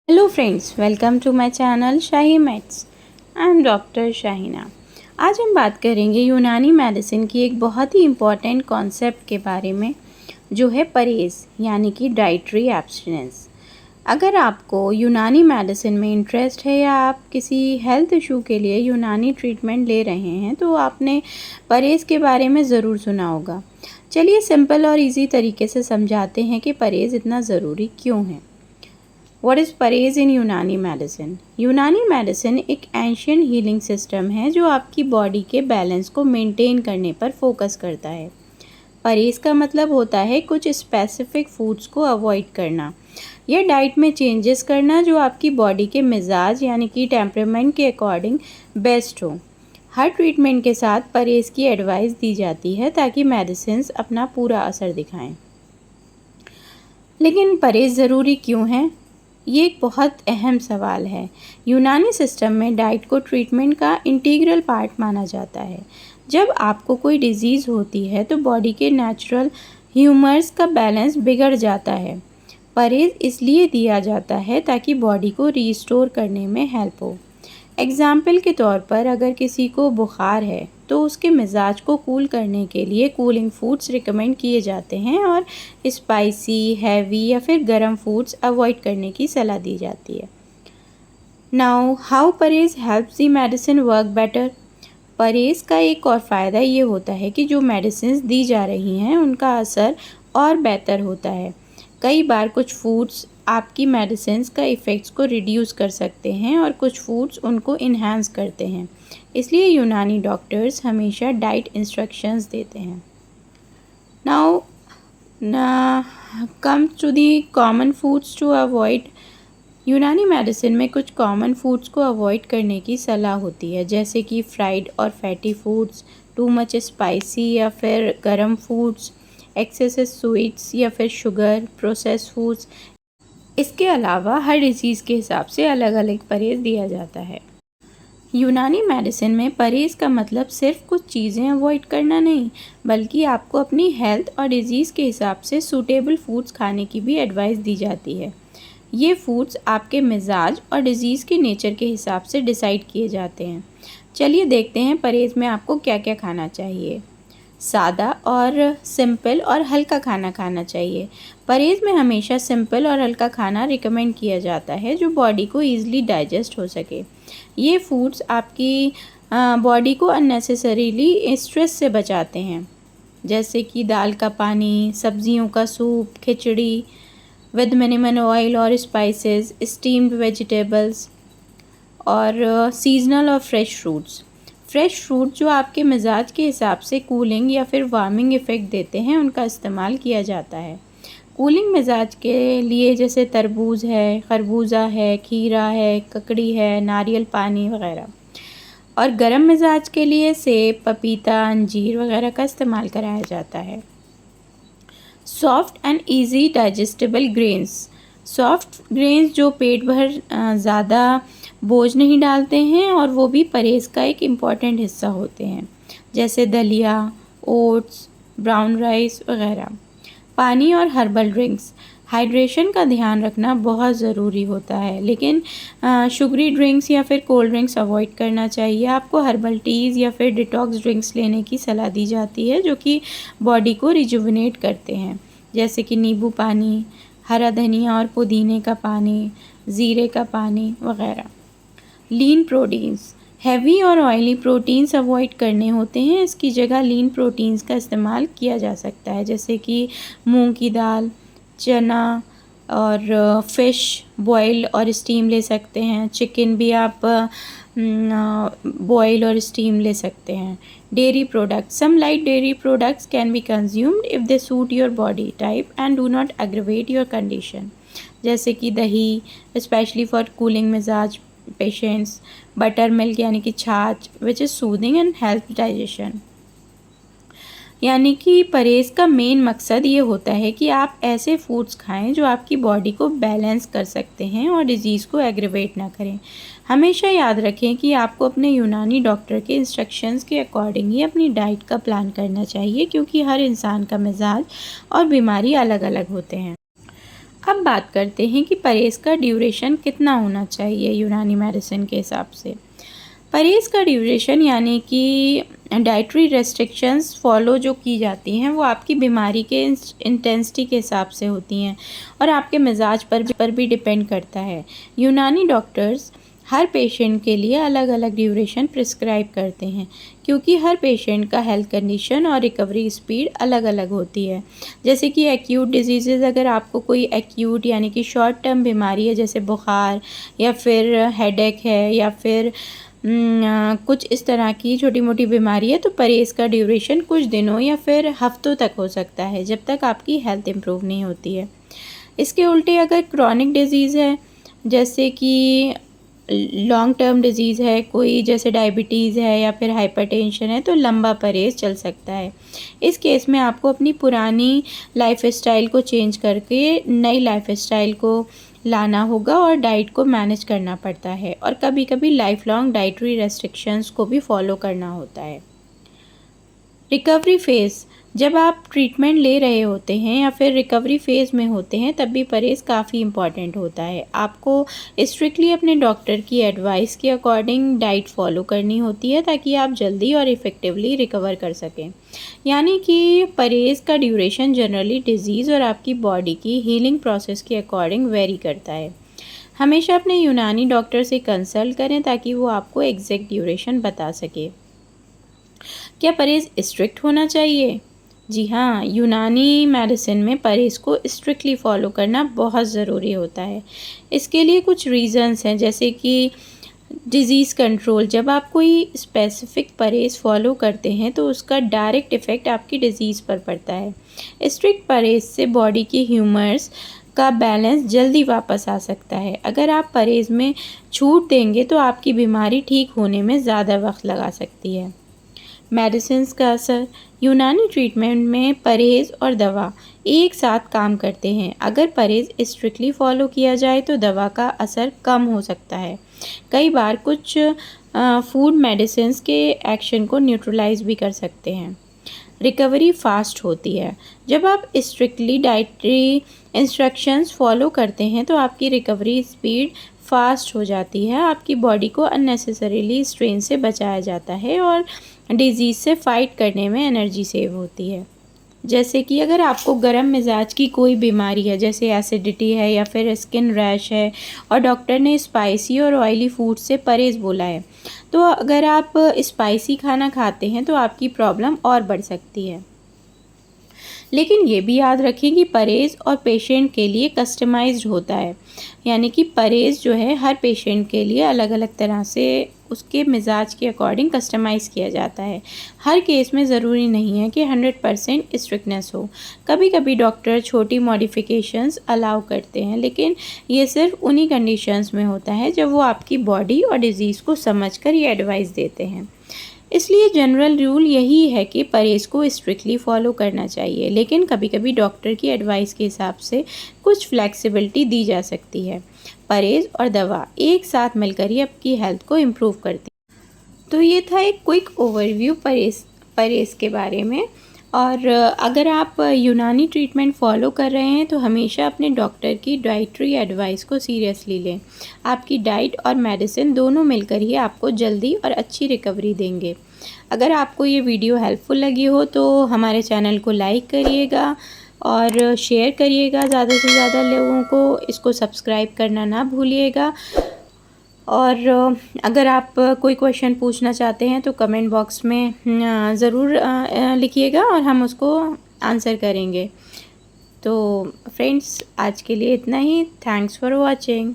Hello friends, welcome to my channel Shahi mates. I am doctor Shaheena. आज हम बात करेंगे यूनानी मेडिसिन की एक बहुत ही इम्पॉर्टेंट कॉन्सेप्ट के बारे में, जो है परहेज़ यानी कि डाइटरी एब्स्टिनेंस। अगर आपको यूनानी मेडिसिन में इंटरेस्ट है या आप किसी हेल्थ इशू के लिए यूनानी ट्रीटमेंट ले रहे हैं तो आपने परहेज़ के बारे में ज़रूर सुना होगा। चलिए सिंपल और इजी तरीके से समझाते हैं कि परहेज़ इतना ज़रूरी क्यों है। What is परहेज़ इन यूनानी मेडिसिन? यूनानी मेडिसिन एक एंशियंट हीलिंग सिस्टम है जो आपकी बॉडी के बैलेंस को मेंटेन करने पर फोकस करता है। परहेज़ का मतलब होता है कुछ स्पेसिफिक फूड्स को अवॉइड करना या डाइट में चेंजेस करना जो आपकी बॉडी के मिजाज यानी कि टेम्परामेंट के अकॉर्डिंग बेस्ट हो। हर ट्रीटमेंट के साथ परहेज़ की एडवाइस दी जाती है ताकि मेडिसिन्स अपना पूरा असर दिखाएं। लेकिन परहेज़ ज़रूरी क्यों है? ये एक बहुत अहम सवाल है। यूनानी सिस्टम में डाइट को ट्रीटमेंट का इंटीग्रल पार्ट माना जाता है। जब आपको कोई डिजीज़ होती है तो बॉडी के नेचुरल ह्यूमर्स का बैलेंस बिगड़ जाता है। परहेज़ इसलिए दिया जाता है ताकि बॉडी को रीस्टोर करने में हेल्प हो। एग्ज़ाम्पल के तौर पर अगर किसी को बुखार है तो उसके मिजाज को कूल करने के लिए कूलिंग फूड्स रिकमेंड किए जाते हैं और स्पाइसी, हैवी या फिर गर्म फूड्स अवॉइड करने की सलाह दी जाती है। नाउ हाउ परहेज़ हेल्प्स दी मेडिसिन वर्क बेटर? परहेज़ का एक और फ़ायदा ये होता है कि जो मेडिसिन दी जा रही हैं उनका असर और बेहतर होता है। कई बार कुछ फूड्स आपकी मेडिसिन्स का इफ़ेक्ट्स को रिड्यूस कर सकते हैं और कुछ फूड्स उनको इन्हांस करते हैं। इसलिए यूनानी डॉक्टर्स हमेशा डाइट इंस्ट्रक्शंस देते हैं। Now come to the common foods to avoid. Unani medicine में कुछ कॉमन फूड्स को अवॉइड करने की सलाह होती है, जैसे कि फ्राइड और fatty foods, too much spicy या फिर गर्म फूड्स, एक्सेसिव स्वीट्स या फिर शुगर, प्रोसेस्ड फूड्स। इसके अलावा हर डिजीज़ के हिसाब से अलग अलग परहेज़ दिया जाता है। यूनानी मेडिसिन में परहेज़ का मतलब सिर्फ कुछ चीज़ें अवॉइड करना नहीं, बल्कि आपको अपनी हेल्थ और डिजीज़ के हिसाब से सूटेबल फूड्स खाने की भी एडवाइस दी जाती है। ये फूड्स आपके मिजाज और डिज़ीज़ के नेचर के हिसाब से डिसाइड किए जाते हैं। चलिए देखते हैं परहेज़ में आपको क्या क्या खाना चाहिए। सादा और सिंपल और हल्का खाना खाना चाहिए। परहेज़ में हमेशा सिंपल और हल्का खाना रिकमेंड किया जाता है जो बॉडी को ईज़िली डाइजेस्ट हो सके। ये फूड्स आपकी बॉडी को अननेसेसरीली स्ट्रेस से बचाते हैं, जैसे कि दाल का पानी, सब्जियों का soup, khichdi with minimum oil और स्पाइसेस, स्टीम्ड वेजिटेबल्स और सीजनल और फ्रेश फ्रूट्स। फ्रेश फ्रूट जो आपके मिजाज के हिसाब से कूलिंग या फिर वार्मिंग इफ़ेक्ट देते हैं उनका इस्तेमाल किया जाता है। कूलिंग मिजाज के लिए जैसे तरबूज है, खरबूजा है, खीरा है, ककड़ी है, नारियल पानी वगैरह। और गर्म मिजाज के लिए सेब, पपीता, अंजीर वगैरह का इस्तेमाल कराया जाता है। Soft and easy digestible grains. Soft grains जो पेट भर ज़्यादा बोझ नहीं डालते हैं और वो भी परहेज़ का एक इम्पॉर्टेंट हिस्सा होते हैं, जैसे दलिया, ओट्स, ब्राउन राइस वगैरह। पानी और हर्बल ड्रिंक्स। हाइड्रेशन का ध्यान रखना बहुत ज़रूरी होता है, लेकिन शुगरी ड्रिंक्स या फिर कोल्ड ड्रिंक्स अवॉइड करना चाहिए। आपको हर्बल टीज़ या फिर डिटॉक्स ड्रिंक्स लेने की सलाह दी जाती है जो कि बॉडी को रिजुविनेट करते हैं, जैसे कि नींबू पानी, हरा धनिया और पुदीने का पानी, ज़ीरे का पानी वगैरह। लीन प्रोटीन्स। हैवी और ऑयली प्रोटीन्स अवॉइड करने होते हैं। इसकी जगह लीन प्रोटीन्स का इस्तेमाल किया जा सकता है, जैसे कि मूंग की दाल, चना और फ़िश बॉयल और स्टीम ले सकते हैं। चिकन भी आप बॉयल और स्टीम ले सकते हैं। Dairy products. Some light dairy products can be consumed if they suit your body type and do not aggravate your condition, जैसे कि दही स्पेशली फॉर कूलिंग मिजाज पेशेंट्स, बटर मिल्क यानी कि छाछ which is soothing and help digestion. यानी कि परहेज़ का मेन मकसद ये होता है कि आप ऐसे फूड्स खाएं जो आपकी बॉडी को बैलेंस कर सकते हैं और डिज़ीज़ को एग्रवेट ना करें। हमेशा याद रखें कि आपको अपने यूनानी डॉक्टर के इंस्ट्रक्शंस के अकॉर्डिंग ही अपनी डाइट का प्लान करना चाहिए, क्योंकि हर इंसान का मिजाज और बीमारी अलग अलग होते हैं। अब बात करते हैं कि परहेज़ का ड्यूरेशन कितना होना चाहिए यूनानी मेडिसिन के हिसाब से। परहेज़ का ड्यूरेशन यानी कि डाइटरी रेस्ट्रिक्शंस फॉलो जो की जाती हैं वो आपकी बीमारी के इंटेंसिटी के हिसाब से होती हैं और आपके मिजाज पर भी डिपेंड करता है। यूनानी डॉक्टर्स हर पेशेंट के लिए अलग अलग ड्यूरेशन प्रिस्क्राइब करते हैं क्योंकि हर पेशेंट का हेल्थ कंडीशन और रिकवरी स्पीड अलग अलग होती है। जैसे कि एक्यूट डिजीज़, अगर आपको कोई एक्यूट यानी कि शॉर्ट टर्म बीमारी है जैसे बुखार या फिर हेडेक है या फिर कुछ इस तरह की छोटी मोटी बीमारी है, तो परहेज़ का ड्यूरेशन कुछ दिनों या फिर हफ्तों तक हो सकता है जब तक आपकी हेल्थ इम्प्रूव नहीं होती है। इसके उल्टे अगर क्रॉनिक डिजीज़ है जैसे कि लॉन्ग टर्म डिजीज़ है कोई, जैसे डायबिटीज़ है या फिर हाइपरटेंशन है, तो लंबा परहेज़ चल सकता है। इस केस में आपको अपनी पुरानी लाइफ़स्टाइल को चेंज करके नई लाइफ़स्टाइल को लाना होगा और डाइट को मैनेज करना पड़ता है और कभी कभी लाइफ लॉन्ग डाइटरी रेस्ट्रिक्शंस को भी फॉलो करना होता है। रिकवरी फेज़, जब आप ट्रीटमेंट ले रहे होते हैं या फिर रिकवरी फेज़ में होते हैं तब भी परहेज़ काफ़ी इम्पॉर्टेंट होता है। आपको स्ट्रिक्टली अपने डॉक्टर की एडवाइस के अकॉर्डिंग डाइट फॉलो करनी होती है ताकि आप जल्दी और इफ़ेक्टिवली रिकवर कर सकें। यानी कि परहेज़ का ड्यूरेशन जनरली डिजीज़ और आपकी बॉडी की हीलिंग प्रोसेस के अकॉर्डिंग वेरी करता है। हमेशा अपने यूनानी डॉक्टर से कंसल्ट करें ताकि वो आपको एग्जैक्ट ड्यूरेशन बता सके। क्या परहेज़ स्ट्रिक्ट होना चाहिए? जी हाँ, यूनानी मेडिसिन में परहेज़ को स्ट्रिक्टली फॉलो करना बहुत ज़रूरी होता है। इसके लिए कुछ रीज़न्स हैं जैसे कि डिज़ीज़ कंट्रोल, जब आप कोई स्पेसिफ़िक परहेज़ फॉलो करते हैं तो उसका डायरेक्ट इफ़ेक्ट आपकी डिज़ीज़ पर पड़ता है। स्ट्रिक्ट परहेज़ से बॉडी की ह्यूमर्स का बैलेंस जल्दी वापस आ सकता है। अगर आप परहेज़ में छूट देंगे तो आपकी बीमारी ठीक होने में ज़्यादा वक्त लगा सकती है। मेडिसिन्स का असर, यूनानी ट्रीटमेंट में परहेज़ और दवा एक साथ काम करते हैं। अगर परहेज़ स्ट्रिक्टली फॉलो किया जाए तो दवा का असर कम हो सकता है। कई बार कुछ फूड मेडिसिन्स के एक्शन को न्यूट्रलाइज भी कर सकते हैं। रिकवरी फास्ट होती है, जब आप स्ट्रिक्टली डाइटरी इंस्ट्रक्शंस फॉलो करते हैं तो आपकी रिकवरी स्पीड फास्ट हो जाती है। आपकी बॉडी को अननेसेसरीली स्ट्रेन से बचाया जाता है और डिजीज़ से फाइट करने में एनर्जी सेव होती है। जैसे कि अगर आपको गर्म मिजाज की कोई बीमारी है जैसे एसिडिटी है या फिर स्किन रैश है और डॉक्टर ने स्पाइसी और ऑयली फूड से परहेज़ बोला है, तो अगर आप स्पाइसी खाना खाते हैं तो आपकी प्रॉब्लम और बढ़ सकती है। लेकिन ये भी याद रखें कि परहेज़ और पेशेंट के लिए कस्टमाइज्ड होता है, यानी कि परहेज़ जो है हर पेशेंट के लिए अलग अलग तरह से उसके मिजाज के अकॉर्डिंग कस्टमाइज़ किया जाता है। हर केस में ज़रूरी नहीं है कि 100% स्ट्रिक्टनेस हो। कभी कभी डॉक्टर छोटी मॉडिफिकेशंस अलाउ करते हैं, लेकिन ये सिर्फ उन्हीं कंडीशंस में होता है जब वो आपकी बॉडी और डिज़ीज़ को समझकर ये एडवाइस देते हैं। इसलिए जनरल रूल यही है कि परहेज़ को स्ट्रिक्टली फॉलो करना चाहिए, लेकिन कभी कभी डॉक्टर की एडवाइस के हिसाब से कुछ फ्लेक्सिबिलिटी दी जा सकती है। परहेज़ और दवा एक साथ मिलकर ही आपकी हेल्थ को इम्प्रूव करती है। तो ये था एक क्विक ओवरव्यू परहेज़ के बारे में। और अगर आप यूनानी ट्रीटमेंट फॉलो कर रहे हैं तो हमेशा अपने डॉक्टर की डाइटरी एडवाइस को सीरियसली लें। आपकी डाइट और मेडिसिन दोनों मिलकर ही आपको जल्दी और अच्छी रिकवरी देंगे। अगर आपको ये वीडियो हेल्पफुल लगी हो तो हमारे चैनल को लाइक करिएगा और शेयर करिएगा ज़्यादा से ज़्यादा लोगों को। इसको सब्सक्राइब करना ना भूलिएगा। और अगर आप कोई क्वेश्चन पूछना चाहते हैं तो कमेंट बॉक्स में ज़रूर लिखिएगा और हम उसको आंसर करेंगे। तो फ्रेंड्स, आज के लिए इतना ही। Thanks for watching.